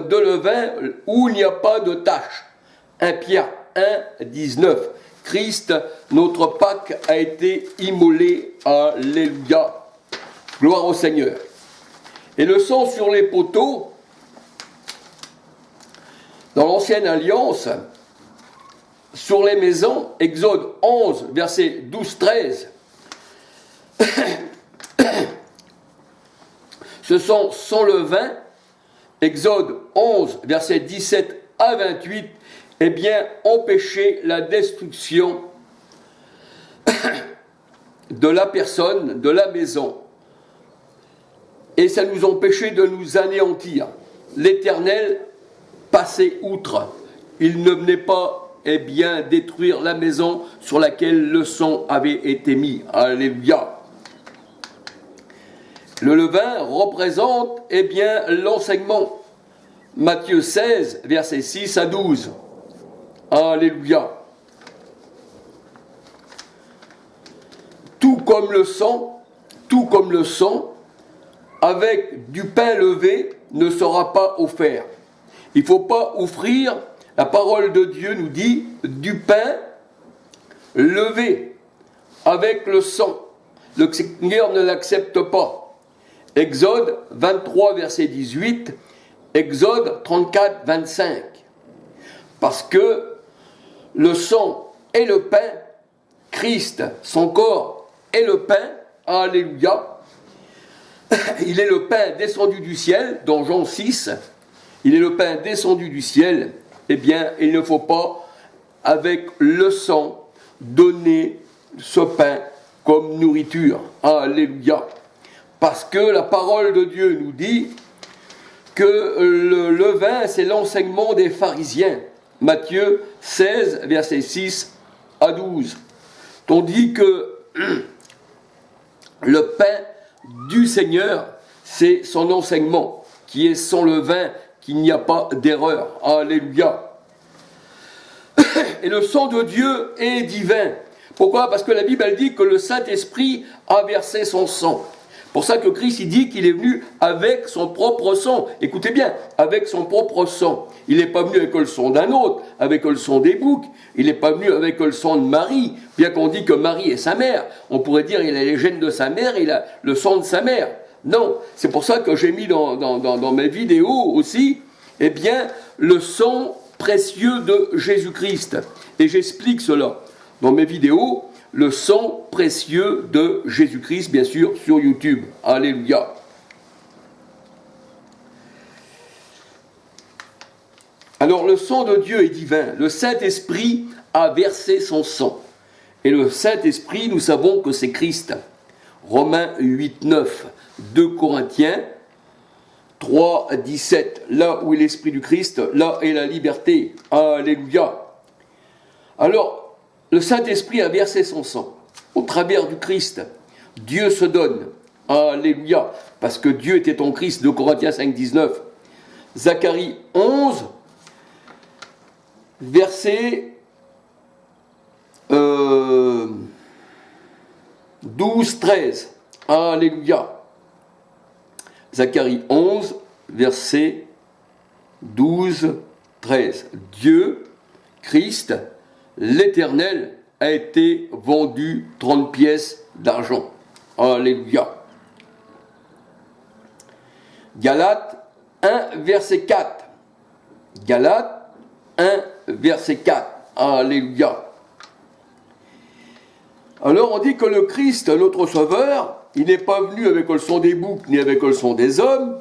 de levain où il n'y a pas de tache. 1 Pierre 1, 19. Christ, notre Pâque, a été immolé. Alléluia. Gloire au Seigneur. Et le sang sur les poteaux, dans l'Ancienne Alliance, sur les maisons, Exode 11, versets 12-13, ce sont sans levain, Exode 11, versets 17 à 28, eh bien, empêcher la destruction de la personne, de la maison. Et ça nous empêchait de nous anéantir. L'Éternel passait outre. Il ne venait pas, eh bien, détruire la maison sur laquelle le sang avait été mis. Alléluia. Le levain représente, eh bien, l'enseignement. Matthieu 16, versets 6 à 12. Alléluia. Tout comme le sang, avec du pain levé, ne sera pas offert. Il ne faut pas offrir, la parole de Dieu nous dit, du pain levé avec le sang. Le Seigneur ne l'accepte pas. Exode 23, verset 18, Exode 34, 25. Parce que le sang et le pain, Christ, son corps et le pain, alléluia, il est le pain descendu du ciel, dans Jean 6, il est le pain descendu du ciel, eh bien, il ne faut pas, avec le sang, donner ce pain comme nourriture. Alléluia. Parce que la parole de Dieu nous dit que le levain, c'est l'enseignement des pharisiens. Matthieu 16, versets 6 à 12. On dit que le pain du Seigneur, c'est son enseignement, qui est sans levain, qu'il n'y a pas d'erreur. Alléluia. Et le sang de Dieu est divin. Pourquoi? Parce que la Bible, elle dit que le Saint-Esprit a versé son sang. Pour ça que Christ, il dit qu'il est venu avec son propre sang. Écoutez bien, avec son propre sang. Il n'est pas venu avec le sang d'un autre, avec le sang des boucs. Il n'est pas venu avec le sang de Marie, bien qu'on dit que Marie est sa mère. On pourrait dire qu'il a les gènes de sa mère, il a le sang de sa mère. Non, c'est pour ça que j'ai mis dans mes vidéos aussi, eh bien, le sang précieux de Jésus-Christ. Et j'explique cela dans mes vidéos. Le sang précieux de Jésus-Christ, bien sûr, sur YouTube. Alléluia. Alors, le sang de Dieu est divin. Le Saint-Esprit a versé son sang. Et le Saint-Esprit, nous savons que c'est Christ. Romains 8, 9, 2 Corinthiens 3, 17. Là où est l'Esprit du Christ, là est la liberté. Alléluia. Alors, le Saint-Esprit a versé son sang. Au travers du Christ, Dieu se donne. Alléluia. Parce que Dieu était en Christ, 2 Corinthiens 5, 19. Zacharie 11, verset 12, 13. Alléluia. Zacharie 11, verset 12, 13. Dieu, Christ, l'Éternel a été vendu 30 pièces d'argent. Alléluia. Galates 1, verset 4. Galates 1, verset 4. Alléluia. Alors on dit que le Christ, notre Sauveur, il n'est pas venu avec le sang des boucs ni avec le sang des hommes,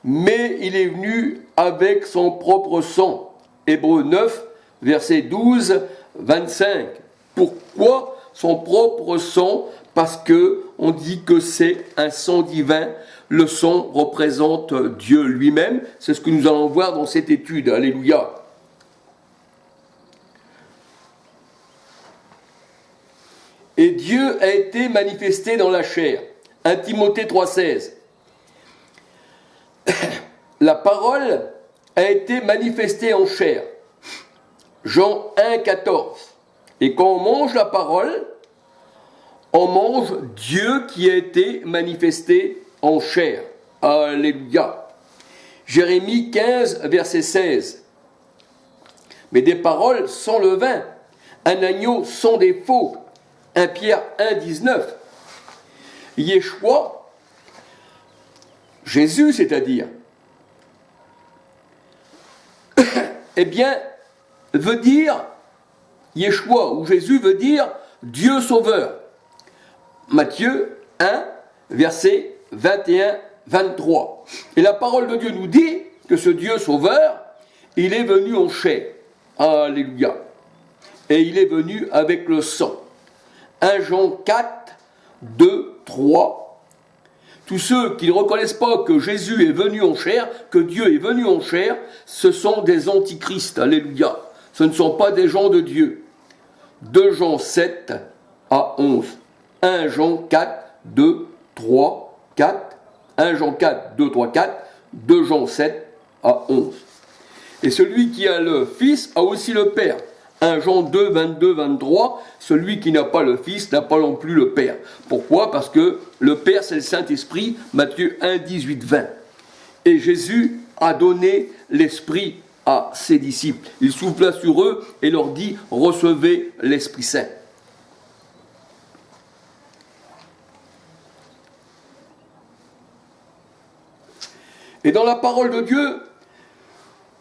mais il est venu avec son propre sang. Hébreux 9, verset 12, 25. Pourquoi son propre sang? Parce que on dit que c'est un sang divin. Le sang représente Dieu lui-même. C'est ce que nous allons voir dans cette étude. Alléluia. Et Dieu a été manifesté dans la chair. 1 Timothée 3,16. La parole a été manifestée en chair. Jean 1,14. Et quand on mange la parole, on mange Dieu qui a été manifesté en chair. Alléluia. Jérémie 15, verset 16. Mais des paroles sans levain, un agneau sans défaut. 1 Pierre 1, 19. Yeshua, Jésus c'est-à-dire, eh bien, veut dire, Yeshua ou Jésus veut dire Dieu sauveur. Matthieu 1, verset 21-23. Et la parole de Dieu nous dit que ce Dieu sauveur, il est venu en chair. Alléluia. Et il est venu avec le sang. 1 Jean 4, 2, 3. Tous ceux qui ne reconnaissent pas que Jésus est venu en chair, que Dieu est venu en chair, ce sont des antichrists. Alléluia. Ce ne sont pas des gens de Dieu. 2 Jean 7 à 11. 1 Jean 4, 2, 3, 4. 1 Jean 4, 2, 3, 4. 2 Jean 7 à 11. Et celui qui a le Fils a aussi le Père. 1 Jean 2, 22, 23, celui qui n'a pas le Fils n'a pas non plus le Père. Pourquoi? Parce que le Père, c'est le Saint-Esprit, Matthieu 1, 18, 20. Et Jésus a donné l'Esprit à ses disciples. Il souffla sur eux et leur dit, recevez l'Esprit Saint. Et dans la parole de Dieu,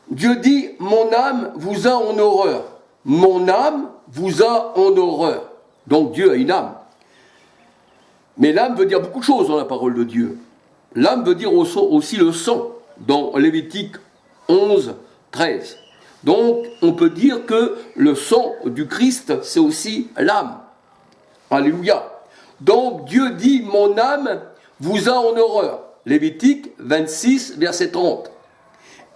Dieu dit, mon âme vous a en horreur. Mon âme vous a en horreur. Donc Dieu a une âme. Mais l'âme veut dire beaucoup de choses dans la parole de Dieu. L'âme veut dire aussi le sang, dans Lévitique 11, 13. Donc on peut dire que le sang du Christ, c'est aussi l'âme. Alléluia. Donc Dieu dit, mon âme vous a en horreur. Lévitique 26, verset 30.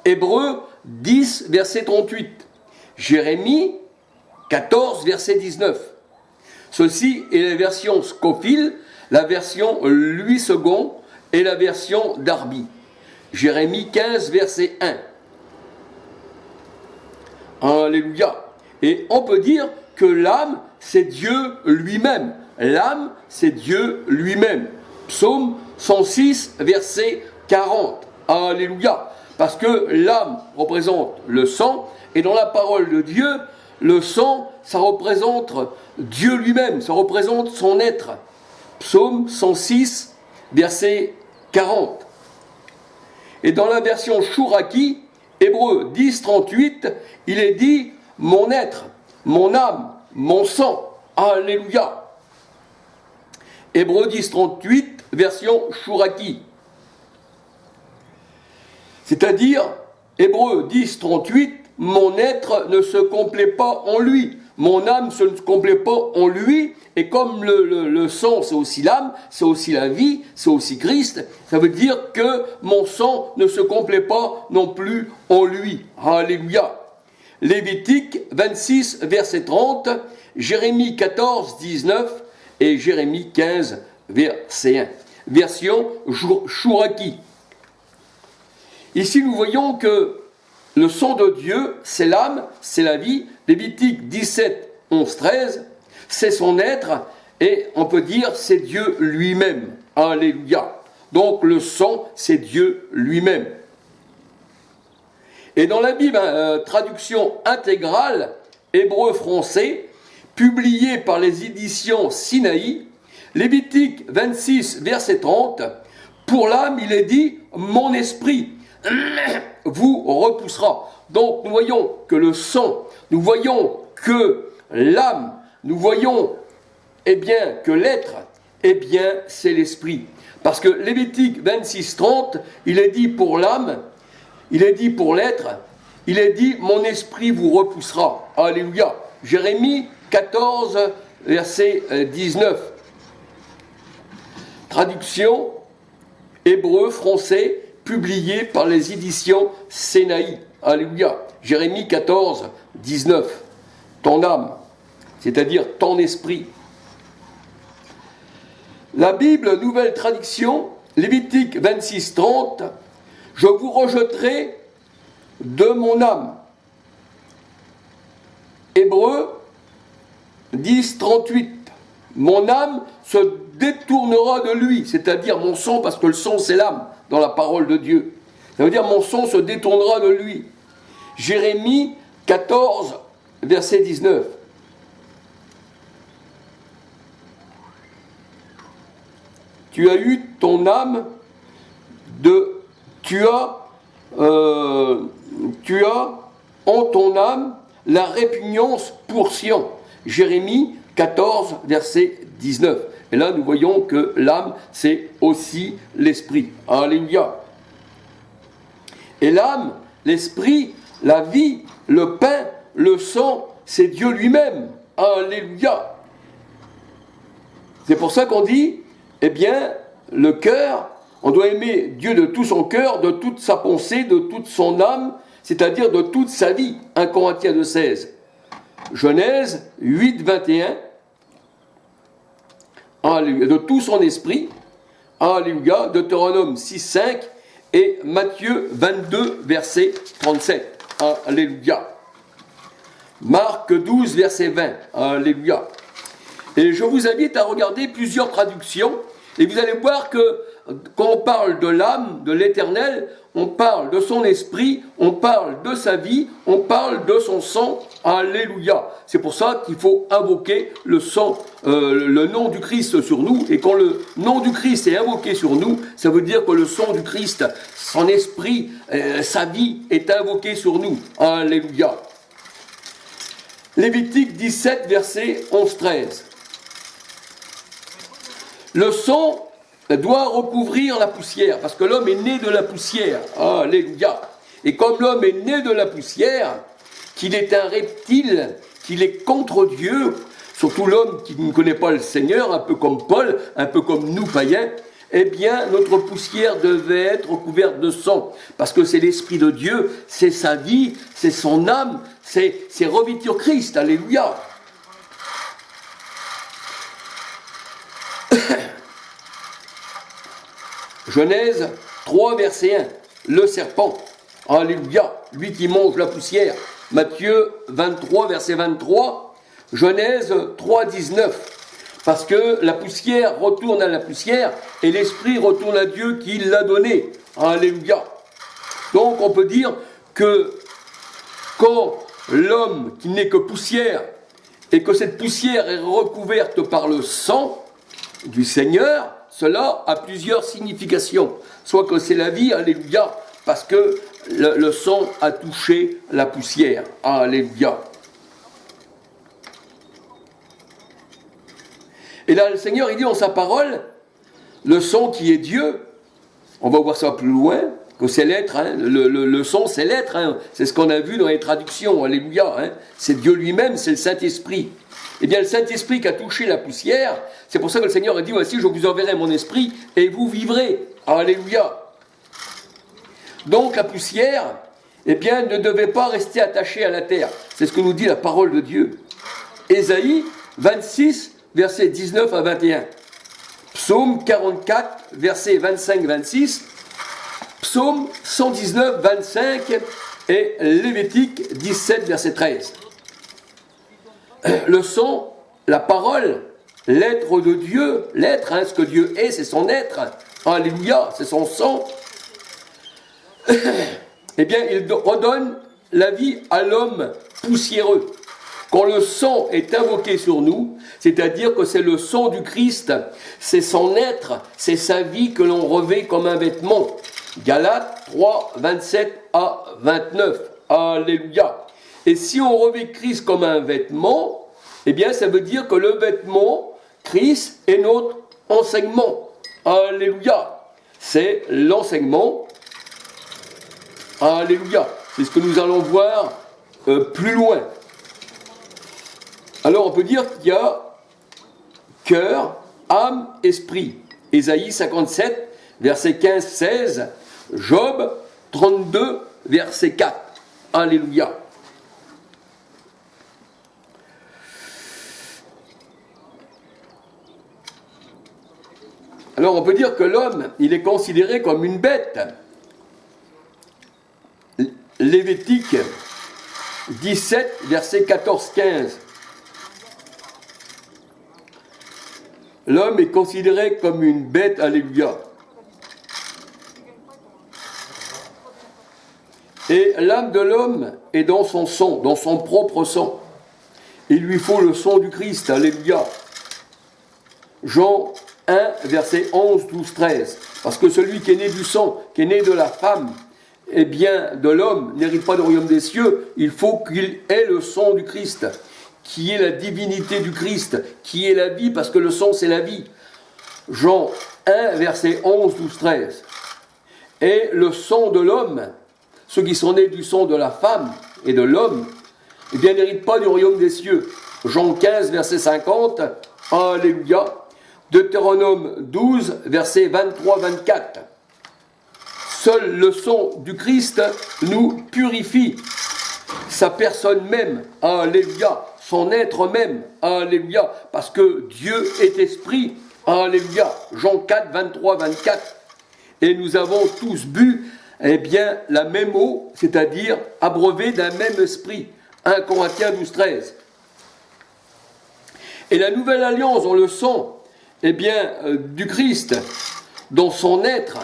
Hébreux 10, verset 38. Jérémie 14, verset 19. Ceci est la version Scofield, la version Louis II et la version Darby. Jérémie 15, verset 1. Alléluia. Et on peut dire que l'âme, c'est Dieu lui-même. L'âme, c'est Dieu lui-même. Psaume 106, verset 40. Alléluia. Parce que l'âme représente le sang, et dans la parole de Dieu, le sang, ça représente Dieu lui-même, ça représente son être. Psaume 106, verset 40. Et dans la version Chouraki, Hébreux 10, 38, il est dit « mon être, mon âme, mon sang ». Alléluia. Hébreux 10, 38, version Chouraki. C'est-à-dire, Hébreux 10, 38, mon être ne se complaît pas en lui. Mon âme ne se complaît pas en lui. Et comme le sang, c'est aussi l'âme, c'est aussi la vie, c'est aussi Christ, ça veut dire que mon sang ne se complaît pas non plus en lui. Alléluia. Lévitique 26, verset 30, Jérémie 14, 19 et Jérémie 15, verset 1. Version Chouraki. Ici, nous voyons que le sang de Dieu, c'est l'âme, c'est la vie. Lévitique 17, 11, 13, c'est son être, et on peut dire c'est Dieu lui-même. Alléluia. Donc le sang, c'est Dieu lui-même. Et dans la Bible, traduction intégrale, hébreu-français, publiée par les éditions Sinaï, Lévitique 26, verset 30, pour l'âme, il est dit « mon esprit » vous repoussera. Donc nous voyons que le sang, nous voyons que l'âme, nous voyons bien que l'être, bien c'est l'esprit. Parce que Lévitique 26, 30, il est dit pour l'âme, il est dit pour l'être, il est dit mon esprit vous repoussera. Alléluia. Jérémie 14, verset 19. Traduction hébreu, français, publié par les éditions Sinaï. Alléluia. Jérémie 14, 19. Ton âme, c'est-à-dire ton esprit. La Bible, nouvelle traduction, Lévitique 26, 30. Je vous rejetterai de mon âme. Hébreu 10, 38. Mon âme se détournera de lui, c'est-à-dire mon sang, parce que le sang c'est l'âme dans la parole de Dieu. Ça veut dire mon son se détournera de lui. Jérémie 14, verset 19. Tu as eu ton âme de... Tu as en ton âme la répugnance pour Sion. Jérémie 14, verset 19. Et là, nous voyons que l'âme, c'est aussi l'esprit. Alléluia. Et l'âme, l'esprit, la vie, le pain, le sang, c'est Dieu lui-même. Alléluia. C'est pour ça qu'on dit, eh bien, le cœur, on doit aimer Dieu de tout son cœur, de toute sa pensée, de toute son âme, c'est-à-dire de toute sa vie. 1 Corinthiens 2,16. Genèse 8, 21. Alléluia. De tout son esprit. Alléluia. Deutéronome 6, 5. Et Matthieu 22, verset 37. Alléluia. Marc 12, verset 20. Alléluia. Et je vous invite à regarder plusieurs traductions. Et vous allez voir que quand on parle de l'âme, de l'éternel, on parle de son esprit, on parle de sa vie, on parle de son sang. Alléluia. C'est pour ça qu'il faut invoquer le sang, le nom du Christ sur nous. Et quand le nom du Christ est invoqué sur nous, ça veut dire que le sang du Christ, son esprit, sa vie est invoqué sur nous. Alléluia. Lévitique 17, verset 11-13. Le sang doit recouvrir la poussière, parce que l'homme est né de la poussière. Alléluia. Et comme l'homme est né de la poussière, qu'il est un reptile, qu'il est contre Dieu, surtout l'homme qui ne connaît pas le Seigneur, un peu comme Paul, un peu comme nous païens, eh bien, notre poussière devait être recouverte de sang, parce que c'est l'Esprit de Dieu, c'est sa vie, c'est son âme, c'est revêtir Christ. Alléluia. Genèse 3, verset 1. Le serpent. Alléluia. Lui qui mange la poussière. Matthieu 23, verset 23. Genèse 3, 19. Parce que la poussière retourne à la poussière et l'esprit retourne à Dieu qui l'a donné. Alléluia. Donc on peut dire que quand l'homme qui n'est que poussière et que cette poussière est recouverte par le sang du Seigneur, cela a plusieurs significations. Soit que c'est la vie, alléluia, parce que le sang a touché la poussière. Alléluia. Et là, le Seigneur, il dit en sa parole, le sang qui est Dieu, on va voir ça plus loin, que c'est l'être, hein, le sang c'est l'être, hein, c'est ce qu'on a vu dans les traductions, alléluia, hein, c'est Dieu lui-même, c'est le Saint-Esprit. Eh bien, le Saint-Esprit qui a touché la poussière, c'est pour ça que le Seigneur a dit, voici, je vous enverrai mon esprit et vous vivrez. Alléluia. Donc, la poussière, eh bien, ne devait pas rester attachée à la terre. C'est ce que nous dit la parole de Dieu. Ésaïe 26, versets 19 à 21. Psaume 44, versets 25-26. Psaume 119, 25 et Lévitique 17, verset 13. Le sang, la parole, l'être de Dieu, l'être, hein, ce que Dieu est, c'est son être. Alléluia, c'est son sang. Eh bien, il redonne la vie à l'homme poussiéreux. Quand le sang est invoqué sur nous, c'est-à-dire que c'est le sang du Christ, c'est son être, c'est sa vie que l'on revêt comme un vêtement. Galates 3, 27 à 29. Alléluia. Et si on revêt Christ comme un vêtement, eh bien ça veut dire que le vêtement, Christ, est notre enseignement. Alléluia. C'est l'enseignement. Alléluia. C'est ce que nous allons voir plus loin. Alors on peut dire qu'il y a cœur, âme, esprit. Ésaïe 57, verset 15-16. Job 32, verset 4. Alléluia. Alors on peut dire que l'homme, il est considéré comme une bête. Lévitique 17, verset 14-15. L'homme est considéré comme une bête, alléluia. Et l'âme de l'homme est dans son sang, dans son propre sang. Il lui faut le sang du Christ, alléluia. Jean 1, versets 11, 12, 13. Parce que celui qui est né du sang, qui est né de la femme, eh bien, de l'homme, n'hérite pas du royaume des cieux. Il faut qu'il ait le sang du Christ, qui est la divinité du Christ, qui est la vie, parce que le sang, c'est la vie. Jean 1, versets 11, 12, 13. Et le sang de l'homme, ceux qui sont nés du sang de la femme et de l'homme, eh bien, n'héritent pas du royaume des cieux. Jean 15, verset 50, alléluia. Deutéronome 12, verset 23-24. Seul le sang du Christ nous purifie. Sa personne même, alléluia. Son être même, alléluia. Parce que Dieu est esprit, alléluia. Jean 4, 23-24. Et nous avons tous bu, eh bien, la même eau, c'est-à-dire abreuvés d'un même esprit. 1 Corinthiens 12, 13. Et la nouvelle alliance dans le sang, eh bien, du Christ, dans son être,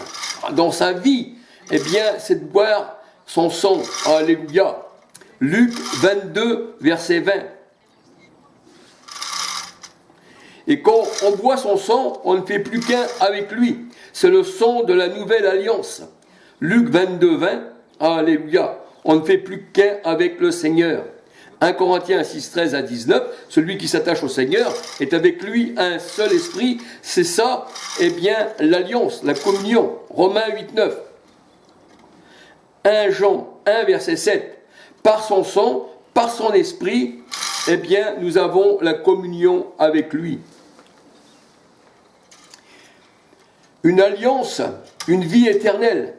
dans sa vie, eh bien, c'est de boire son sang. Alléluia. Luc 22, verset 20. Et quand on boit son sang, on ne fait plus qu'un avec lui. C'est le sang de la nouvelle alliance. Luc 22, 20. Alléluia. On ne fait plus qu'un avec le Seigneur. 1 Corinthiens 6, 13 à 19, celui qui s'attache au Seigneur est avec lui un seul esprit. C'est ça, eh bien, l'alliance, la communion. Romains 8, 9. 1 Jean 1, verset 7. Par son sang, par son esprit, eh bien, nous avons la communion avec lui. Une alliance, une vie éternelle.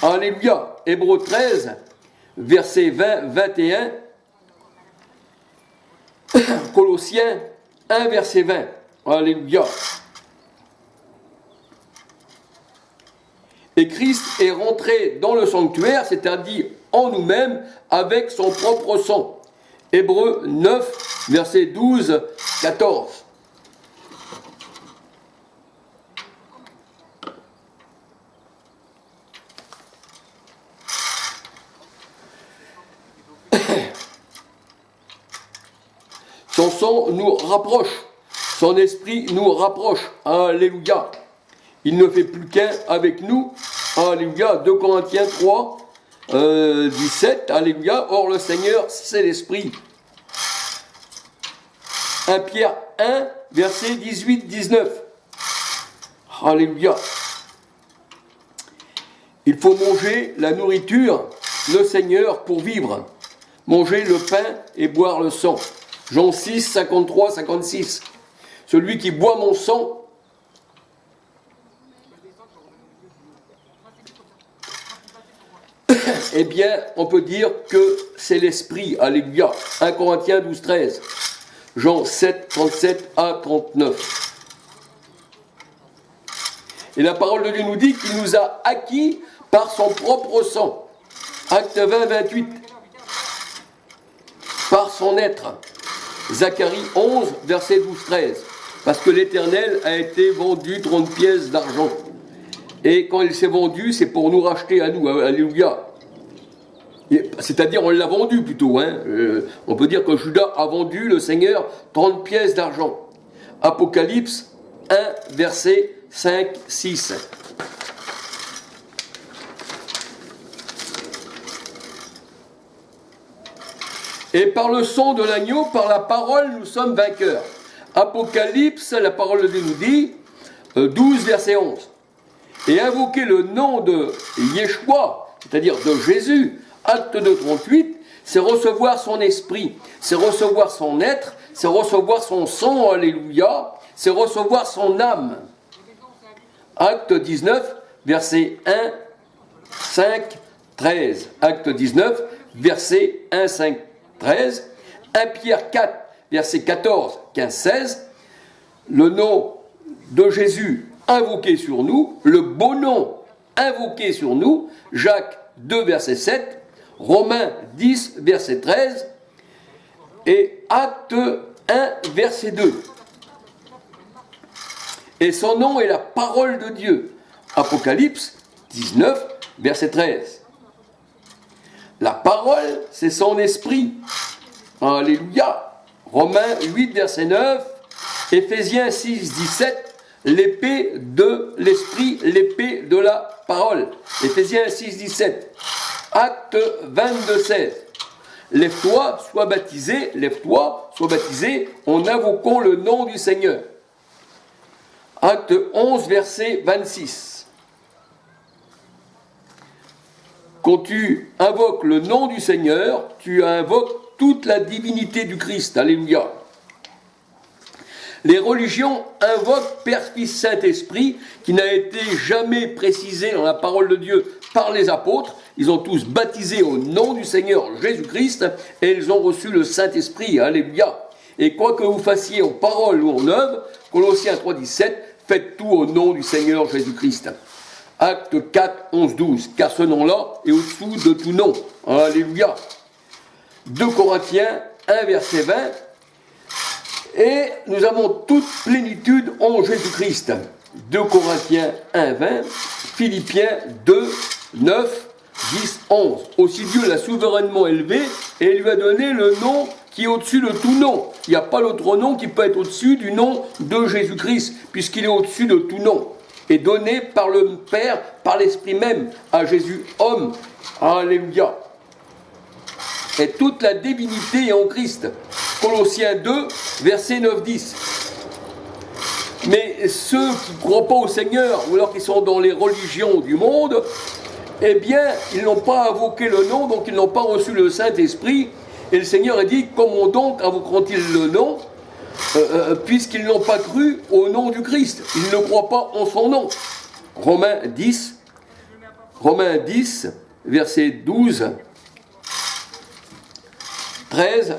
Alléluia. Hébreux 13, verset 20, 21. Colossiens 1, verset 20. Alléluia. Et Christ est rentré dans le sanctuaire, c'est-à-dire en nous-mêmes, avec son propre sang. Hébreux 9, verset 12, 14. Son sang nous rapproche, son esprit nous rapproche. Alléluia. Il ne fait plus qu'un avec nous. Alléluia. 2 Corinthiens 3, 17. Alléluia. Or le Seigneur, c'est l'esprit. 1 Pierre 1, verset 18, 19. Alléluia. Il faut manger la nourriture, le Seigneur, pour vivre. Manger le pain et boire le sang. Jean 6, 53, 56. Celui qui boit mon sang, eh bien, on peut dire que c'est l'esprit. Alléluia. 1 Corinthiens 12, 13. Jean 7, 37 à 39. Et la parole de Dieu nous dit qu'il nous a acquis par son propre sang. Acte 20, 28. Par son être. Zacharie 11, verset 12-13. Parce que l'Éternel a été vendu 30 pièces d'argent. Et quand il s'est vendu, c'est pour nous racheter à nous. Alléluia. C'est-à-dire, on l'a vendu plutôt. On peut dire que Judas a vendu le Seigneur 30 pièces d'argent. Apocalypse 1, verset 5, 6. Et par le sang de l'agneau, par la parole, nous sommes vainqueurs. Apocalypse, la parole de Dieu nous dit, 12, verset 11. Et invoquer le nom de Yeshua, c'est-à-dire de Jésus, acte 2, 38, c'est recevoir son esprit, c'est recevoir son être, c'est recevoir son sang, alléluia, c'est recevoir son âme. Acte 19, verset 1, 5, 13. Acte 19, verset 1, 5, 13, 1 Pierre 4, verset 14, 15, 16, le nom de Jésus invoqué sur nous, le beau nom invoqué sur nous, Jacques 2, verset 7, Romains 10, verset 13, et Acte 1, verset 2. Et son nom est la parole de Dieu, Apocalypse 19, verset 13. La parole, c'est son esprit. Alléluia. Romains 8, verset 9. Éphésiens 6, 17. L'épée de l'esprit, l'épée de la parole. Éphésiens 6, 17. Acte 22, 16. Lève-toi, sois baptisé, en invoquant le nom du Seigneur. Acte 11, verset 26. Quand tu invoques le nom du Seigneur, tu invoques toute la divinité du Christ. Alléluia. Les religions invoquent Père, Fils, Saint-Esprit, qui n'a été jamais précisé dans la parole de Dieu par les apôtres. Ils ont tous baptisé au nom du Seigneur Jésus-Christ et ils ont reçu le Saint-Esprit. Alléluia. Et quoi que vous fassiez en parole ou en œuvre, Colossiens 3, 17, faites tout au nom du Seigneur Jésus-Christ. Acte 4, 11, 12, car ce nom-là est au-dessous de tout nom. Alléluia. 2 Corinthiens 1, verset 20. Et nous avons toute plénitude en Jésus-Christ. 2 Corinthiens 1, 20, Philippiens 2, 9, 10, 11. Aussi Dieu l'a souverainement élevé et lui a donné le nom qui est au-dessus de tout nom. Il n'y a pas l'autre nom qui peut être au-dessus du nom de Jésus-Christ, puisqu'il est au-dessus de tout nom. Et donné par le Père, par l'Esprit même, à Jésus, homme. Alléluia. Et toute la divinité est en Christ. Colossiens 2, versets 9-10. Mais ceux qui ne croient pas au Seigneur, ou alors qui sont dans les religions du monde, eh bien, ils n'ont pas invoqué le nom, donc ils n'ont pas reçu le Saint-Esprit. Et le Seigneur a dit, comment donc invoqueront-ils le nom, puisqu'ils n'ont pas cru au nom du Christ. Ils ne croient pas en son nom. Romains 10, verset 12, 13,